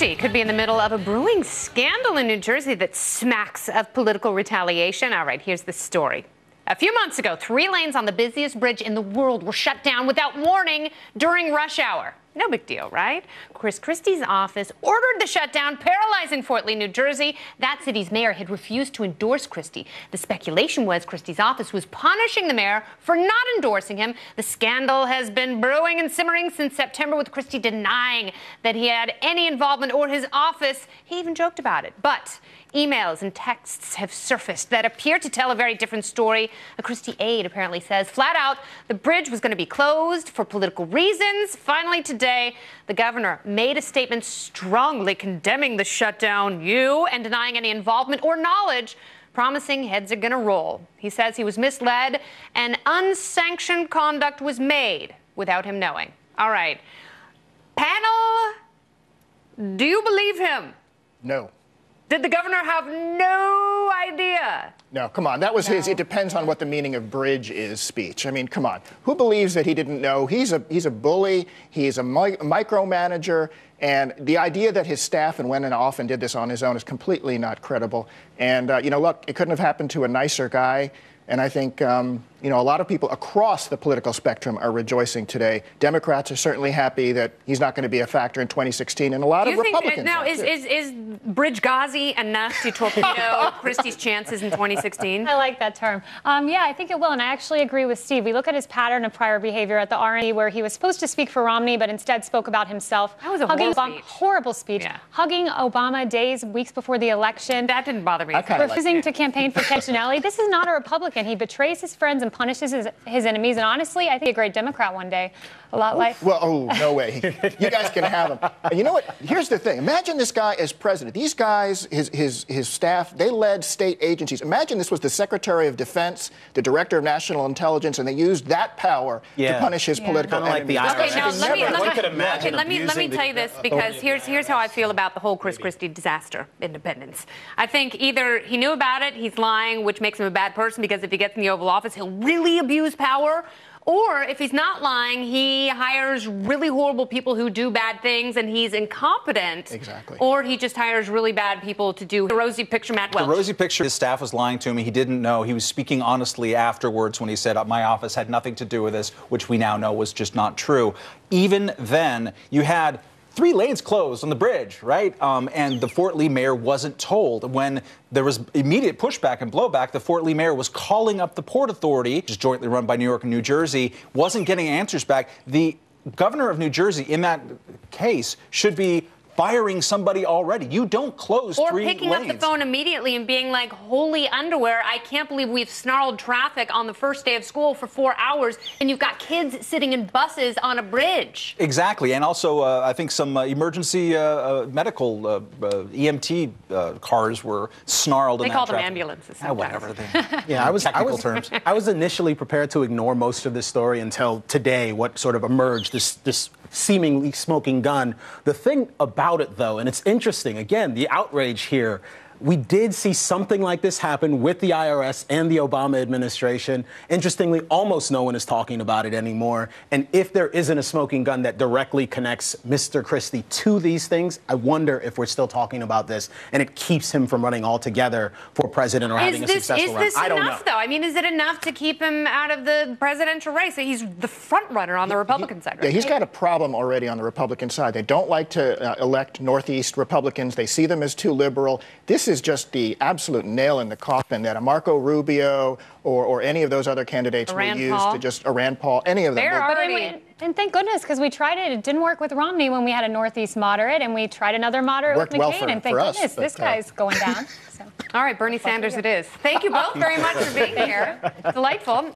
Christie could be in the middle of a brewing scandal in New Jersey that smacks of political retaliation. All right, here's the story. A few months ago, 3 lanes on the busiest bridge in the world were shut down without warning during rush hour. No big deal, right? Chris Christie's office ordered the shutdown, paralyzing Fort Lee, New Jersey. That city's mayor had refused to endorse Christie. The speculation was Christie's office was punishing the mayor for not endorsing him. The scandal has been brewing and simmering since September, with Christie denying that he had any involvement or his office. He even joked about it. But emails and texts have surfaced that appear to tell a very different story. A Christie aide apparently says flat out the bridge was going to be closed for political reasons. Finally today, the governor made a statement strongly condemning the shutdown, and denying any involvement or knowledge, promising heads are going to roll. He says he was misled and unsanctioned conduct was made without him knowing. All right. Panel, do you believe him? No. Did the governor have no idea? No, come on. That was his "it depends on what the meaning of bridge is" speech. I mean, come on. Who believes that he didn't know? He's a bully. He's a micromanager. And the idea that his staff went off and did this on his own is completely not credible. And, look, it couldn't have happened to a nicer guy. And I think, a lot of people across the political spectrum are rejoicing today. Democrats are certainly happy that he's not going to be a factor in 2016, and a lot of Republicans. Now, is Bridge Ghazi enough to torpedo Christie's chances in 2016? I like that term. Yeah, I think it will, and I actually agree with Steve. We look at his pattern of prior behavior at the RNC, where he was supposed to speak for Romney, but instead spoke about himself. That was a horrible speech. Yeah. Hugging Obama weeks before the election. That didn't bother me. Refusing to campaign for Kayleigh. This is not a Republican. He betrays his friends and punishes his enemies. And honestly, I think a great Democrat one day. A lot like. Well, no way. You guys can have him. And you know what? Here's the thing. Imagine this guy as president. These guys, his staff, they led state agencies. Imagine this was the Secretary of Defense, the Director of National Intelligence, and they used that power to punish his political enemies. Okay, now let me tell you this, because here's how I feel about the whole Chris Christie disaster, independence. I think either he knew about it, he's lying, which makes him a bad person, because if he gets in the Oval Office, he'll really abuse power. Or if he's not lying, he hires really horrible people who do bad things and he's incompetent. Exactly. Or he just hires really bad people to do the rosy picture, Matt Welch. The rosy picture, his staff was lying to him. He didn't know. He was speaking honestly afterwards when he said, my office had nothing to do with this, which we now know was just not true. Even then, you had 3 lanes closed on the bridge, right? And the Fort Lee mayor wasn't told. When there was immediate pushback and blowback, the Fort Lee mayor was calling up the Port Authority, which is jointly run by New York and New Jersey, wasn't getting answers back. The governor of New Jersey, in that case, should be firing somebody already. You don't close 3 lanes. Or picking up the phone immediately and being like, holy underwear, I can't believe we've snarled traffic on the first day of school for 4 hours, and you've got kids sitting in buses on a bridge. Exactly. And also, I think some emergency medical EMT cars were snarled in that traffic. They call them ambulances sometimes. Whatever. Yeah, technical terms. I was initially prepared to ignore most of this story until today, what sort of emerged, this seemingly smoking gun. The thing about it, though, and it's interesting, again, the outrage here, we did see something like this happen with the IRS and the Obama administration. Interestingly, almost no one is talking about it anymore. And if there isn't a smoking gun that directly connects Mr. Christie to these things, I wonder if we're still talking about this and it keeps him from running altogether for president or having a successful run. I don't know. Is this enough, though? I mean, is it enough to keep him out of the presidential race? He's the front runner on the Republican side, right? Yeah, he's got a problem already on the Republican side. They don't like to elect Northeast Republicans. They see them as too liberal. This is just the absolute nail in the coffin that a Marco Rubio or any of those other candidates will use to just Rand Paul, any of them. And thank goodness, because we tried it. It didn't work with Romney when we had a Northeast moderate, and we tried another moderate with McCain. Well and thank goodness, this guy's going down. So. All right, Bernie Sanders it is. Thank you both very much for being here. Delightful.